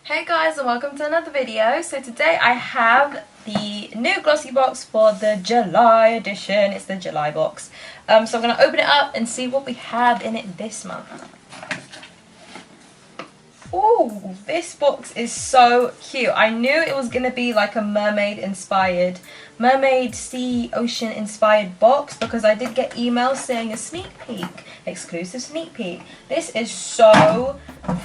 Hey guys, and welcome to another video. So today I have the new glossy box for the July edition. It's the July box. So I'm going to open it up and see what we have in it this month. Oh, this box is so cute. I knew it was going to be like a mermaid sea ocean inspired box because I did get emails saying a sneak peek, exclusive sneak peek. This is so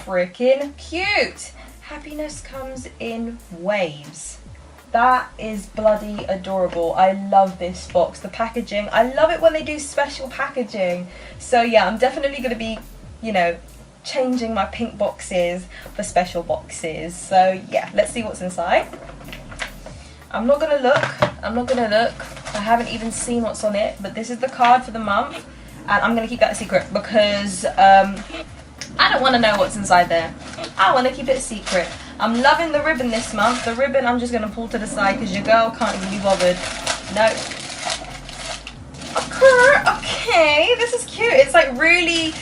freaking cute. Happiness comes in waves. That is bloody adorable. I love this box. The packaging, I love it when they do special packaging. So yeah, I'm definitely going to be, changing my pink boxes for special boxes. So yeah, let's see what's inside. I'm not going to look. I haven't even seen what's on it, but this is the card for the month. And I'm going to keep that a secret because I don't want to know what's inside there. I want to keep it a secret. I'm loving the ribbon this month. The ribbon I'm just going to pull to the side because your girl can't even be bothered. No. Okay, this is cute. It's like really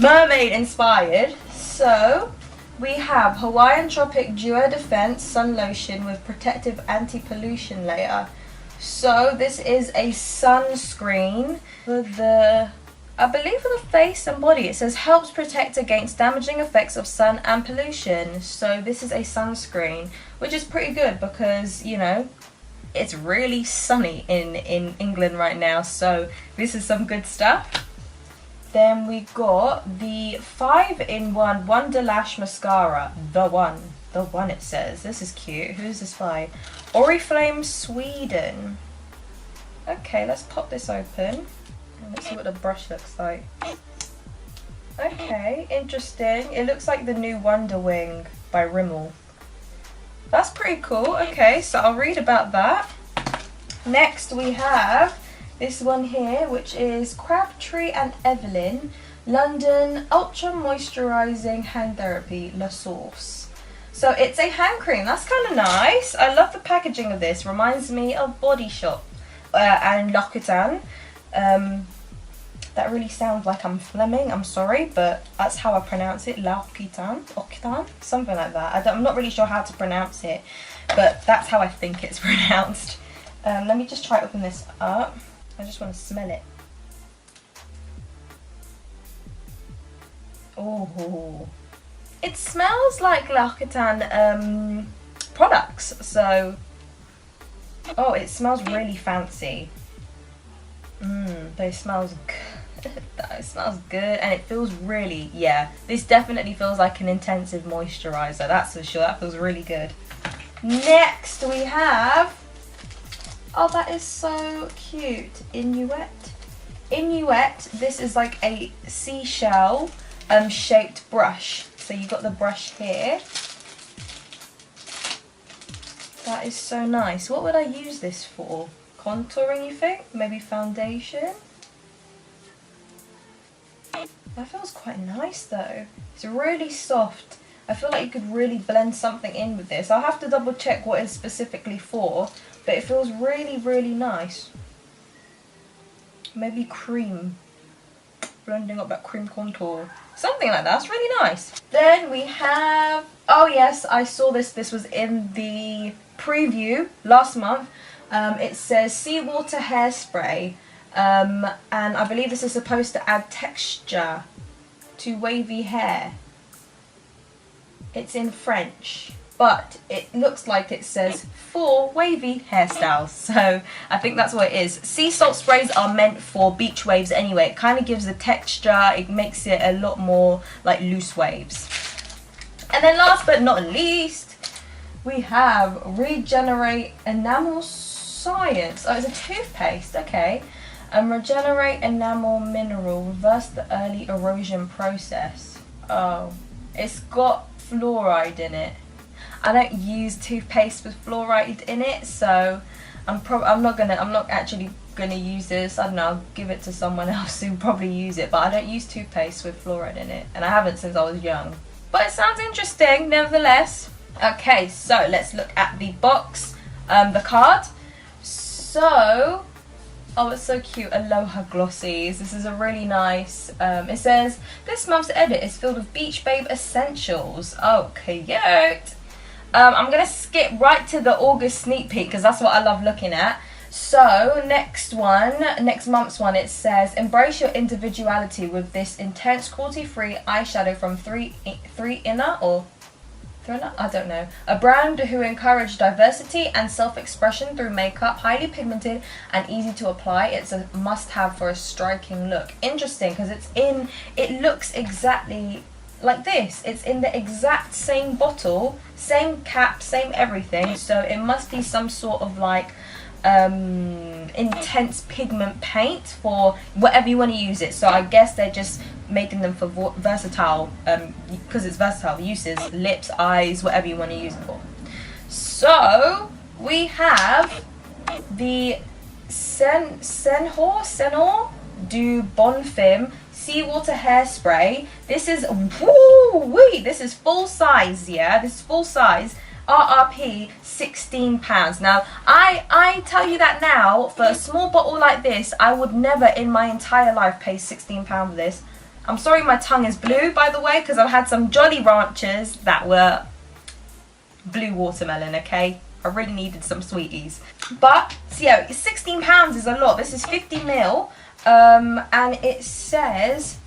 mermaid inspired. So we have Hawaiian Tropic Duo Defense Sun Lotion with protective anti-pollution layer. So this is a sunscreen for the, I believe, for the face and body. It says helps protect against damaging effects of sun and pollution. So this is a sunscreen, which is pretty good because, it's really sunny in England right now. So this is some good stuff. Then we got the 5-in-1 Wonder Lash Mascara. The one it says. This is cute. Who's this by? Oriflame Sweden. Okay, let's pop this open. Let's see what the brush looks like. Okay, interesting. It looks like the new Wonder Wing by Rimmel. That's pretty cool. Okay, so I'll read about that. Next we have this one here, which is Crabtree and Evelyn London Ultra Moisturizing Hand Therapy La Source. So it's a hand cream. That's kind of nice. I love the packaging of this. Reminds me of Body Shop and L'Occitane. That really sounds like I'm Fleming. I'm sorry, but that's how I pronounce it. L'Occitane, something like that. I'm not really sure how to pronounce it, but that's how I think it's pronounced. Let me just try to open this up. I just want to smell it. Oh, it smells like L'Occitane products. So, oh, it smells really fancy. But it smells good. It smells good, and it feels really, this definitely feels like an intensive moisturizer. That's for sure. That feels really good. Next we have, oh, that is so cute. Inuit. This is like a seashell shaped brush. So you got the brush here. That is so nice. What would I use this for? Contouring, you think? Maybe foundation? That feels quite nice though. It's really soft. I feel like you could really blend something in with this. I'll have to double check what it's specifically for, but it feels really, really nice. Maybe cream. Blending up that cream contour. Something like that. It's really nice. Then we have, oh yes, I saw this. This was in the preview last month. It says seawater hairspray. And I believe this is supposed to add texture to wavy hair. It's in French, but it looks like it says for wavy hairstyles. So I think that's what it is. Sea salt sprays are meant for beach waves anyway. It kind of gives the texture. It makes it a lot more like loose waves. And then last but not least, we have Regenerate Enamel Science. Oh, it's a toothpaste. Okay. Regenerate Enamel Mineral. Reverse the early erosion process. Oh, it's got fluoride in it. I don't use toothpaste with fluoride in it, so I'm not actually gonna use this. I don't know, I'll give it to someone else who probably use it, but I don't use toothpaste with fluoride in it, and I haven't since I was young. But it sounds interesting nevertheless. Okay, so let's look at the box, the card. So Oh, it's so cute. Aloha Glossies. This is a really nice, it says, this month's edit is filled with Beach Babe essentials. Oh, cute. I'm going to skip right to the August sneak peek because that's what I love looking at. So, next month's one, it says, embrace your individuality with this intense cruelty-free eyeshadow from Three Inner, or Thriller? I don't know. A brand who encourage diversity and self-expression through makeup, highly pigmented and easy to apply. It's a must-have for a striking look. Interesting, because it looks exactly like this. It's in the exact same bottle, same cap, same everything. So it must be some sort of like intense pigment paint for whatever you want to use it. So I guess they're just making them for versatile, because it's versatile uses, lips, eyes, whatever you want to use it for. So we have the Senhor du Bon Film Seawater Hairspray. This is, woo-wee, this is full size, yeah? This is full size. RRP £16. Now, I tell you that now, for a small bottle like this, I would never in my entire life pay £16 for this. I'm sorry my tongue is blue, by the way, because I've had some Jolly Ranchers that were blue watermelon, okay? I really needed some sweeties. But, so yeah, £16 is a lot. This is 50ml. And it says,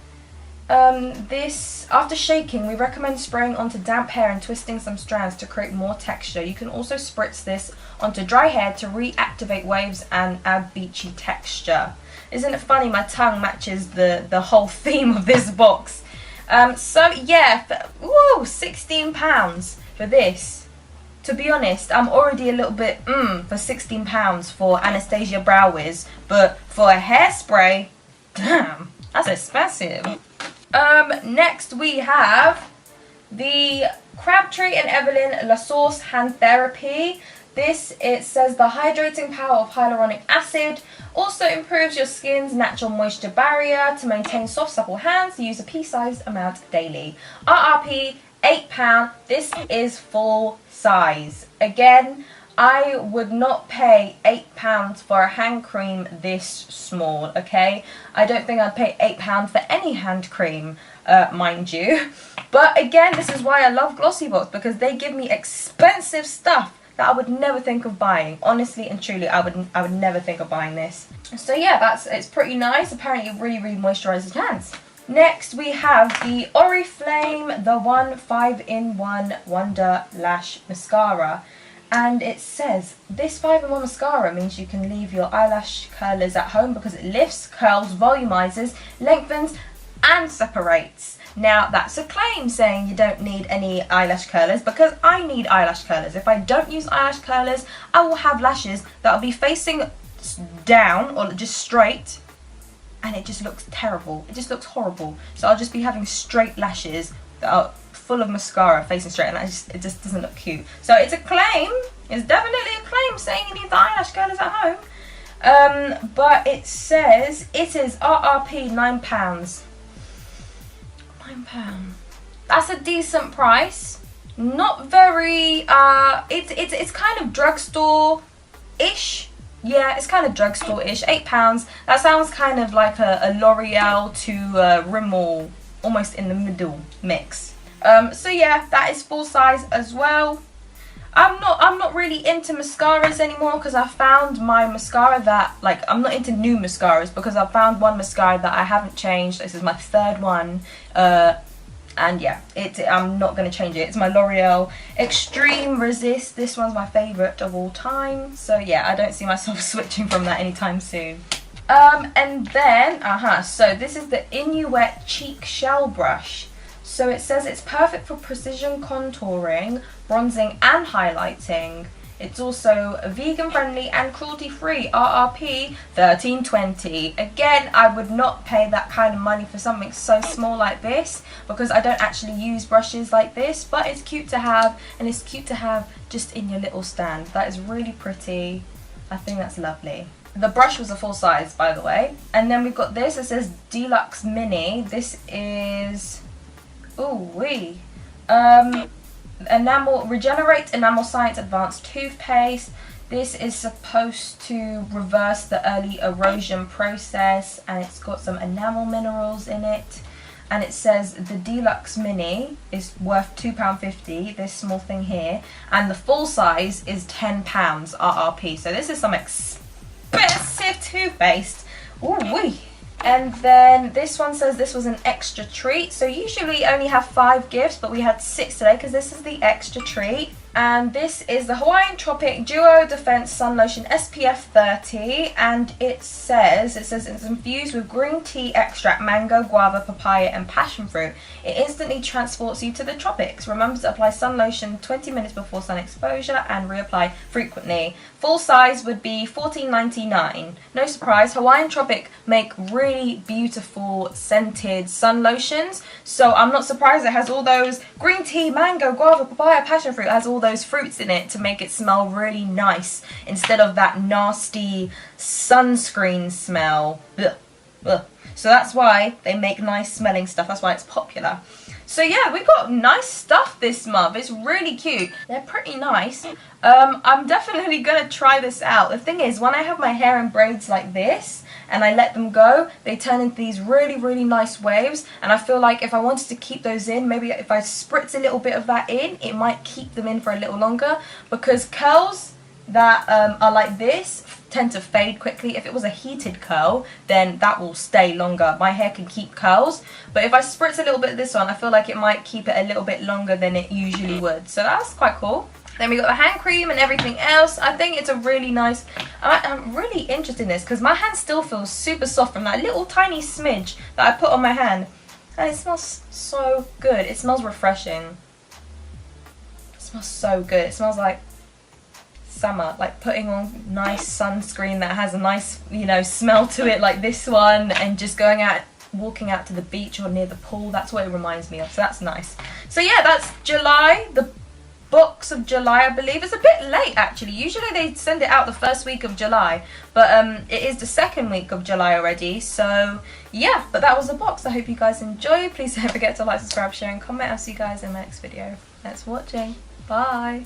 this, after shaking, we recommend spraying onto damp hair and twisting some strands to create more texture. You can also spritz this onto dry hair to reactivate waves and add beachy texture. Isn't it funny? My tongue matches the whole theme of this box. So yeah, woo, £16 for this. To be honest, I'm already a little bit for £16 for Anastasia Brow Wiz, but for a hairspray, damn, that's expensive. Next we have the Crabtree and Evelyn La Source Hand Therapy. This, it says, the hydrating power of hyaluronic acid also improves your skin's natural moisture barrier. To maintain soft, supple hands, use a pea-sized amount daily. RRP £8. This is full size. Again, I would not pay £8 for a hand cream this small, okay? I don't think I'd pay £8 for any hand cream, mind you. But again, this is why I love GLOSSYBOX, because they give me expensive stuff that I would never think of buying. Honestly and truly, I would never think of buying this. So yeah, it's pretty nice. Apparently it really moisturizes hands. Next we have the Oriflame The One 5-in-1 Wonder Lash Mascara. And it says, this 5-in-1 mascara means you can leave your eyelash curlers at home because it lifts, curls, volumizes, lengthens and separates. Now that's a claim saying you don't need any eyelash curlers, because I need eyelash curlers. If I don't use eyelash curlers, I will have lashes that will be facing down or just straight, and it just looks terrible. It just looks horrible. So I'll just be having straight lashes that are full of mascara facing straight, and it just doesn't look cute. So it's a claim. It's definitely a claim saying you need the eyelash curlers at home. But it says it is RRP £9. £9. That's a decent price. Not very. It's kind of drugstore-ish. Yeah, it's kind of drugstore-ish. £8. That sounds kind of like a L'Oreal to Rimmel, almost in the middle mix. So yeah, that is full size as well. I'm not really into mascaras anymore, because I found my mascara that, like, I'm not into new mascaras because I found one mascara that I haven't changed. This is my third one. And yeah, I'm not going to change it. It's my L'Oreal Extreme Resist. This one's my favourite of all time. So yeah, I don't see myself switching from that anytime soon. And then, so this is the Inuit Cheek Shell Brush. So it says it's perfect for precision contouring, bronzing and highlighting. It's also vegan friendly and cruelty free. RRP $13.20. Again, I would not pay that kind of money for something so small like this, because I don't actually use brushes like this, but it's cute to have, and it's cute to have just in your little stand. That is really pretty. I think that's lovely. The brush was a full size, by the way. And then we've got this. It says Deluxe Mini. This is, Regenerate Enamel Science Advanced Toothpaste. This is supposed to reverse the early erosion process, and it's got some enamel minerals in it. And it says the deluxe mini is worth £2.50, this small thing here, and the full size is £10 RRP. So this is some expensive toothpaste. Ooh wee. And then this one says this was an extra treat. So usually we only have 5 gifts, but we had 6 today because this is the extra treat. And this is the Hawaiian Tropic Duo Defense Sun Lotion SPF 30, and it says it's infused with green tea extract, mango, guava, papaya and passion fruit. It instantly transports you to the tropics. Remember to apply sun lotion 20 minutes before sun exposure and reapply frequently. Full size would be $14.99. No surprise, Hawaiian Tropic make really beautiful scented sun lotions, so I'm not surprised it has all those green tea, mango, guava, papaya, passion fruit. It has all those fruits in it to make it smell really nice instead of that nasty sunscreen smell. Ugh. Ugh. So that's why they make nice smelling stuff. That's why it's popular. So yeah, we got nice stuff this month. It's really cute. They're pretty nice. I'm definitely gonna try this out. The thing is, when I have my hair in braids like this and I let them go, they turn into these really, really nice waves. And I feel like if I wanted to keep those in, maybe if I spritz a little bit of that in, it might keep them in for a little longer, because curls that are like this tend to fade quickly. If it was a heated curl, then that will stay longer. My hair can keep curls, but if I spritz a little bit of this on, I feel like it might keep it a little bit longer than it usually would. So that's quite cool. Then we got the hand cream and everything else. I think it's a really nice, I'm really interested in this because my hand still feels super soft from that little tiny smidge that I put on my hand, and it smells so good. It smells refreshing. It smells so good. It smells like summer, like putting on nice sunscreen that has a nice, you know, smell to it, like this one, and just going out, walking out to the beach or near the pool. That's what it reminds me of, so that's nice. So yeah, that's July, the box of July. I believe it's a bit late actually. Usually they send it out the first week of July, but it is the second week of July already. So yeah, but that was the box. I hope you guys enjoyed. Please don't forget to like, subscribe, share and comment. I'll see you guys in the next video. Thanks for watching. Bye.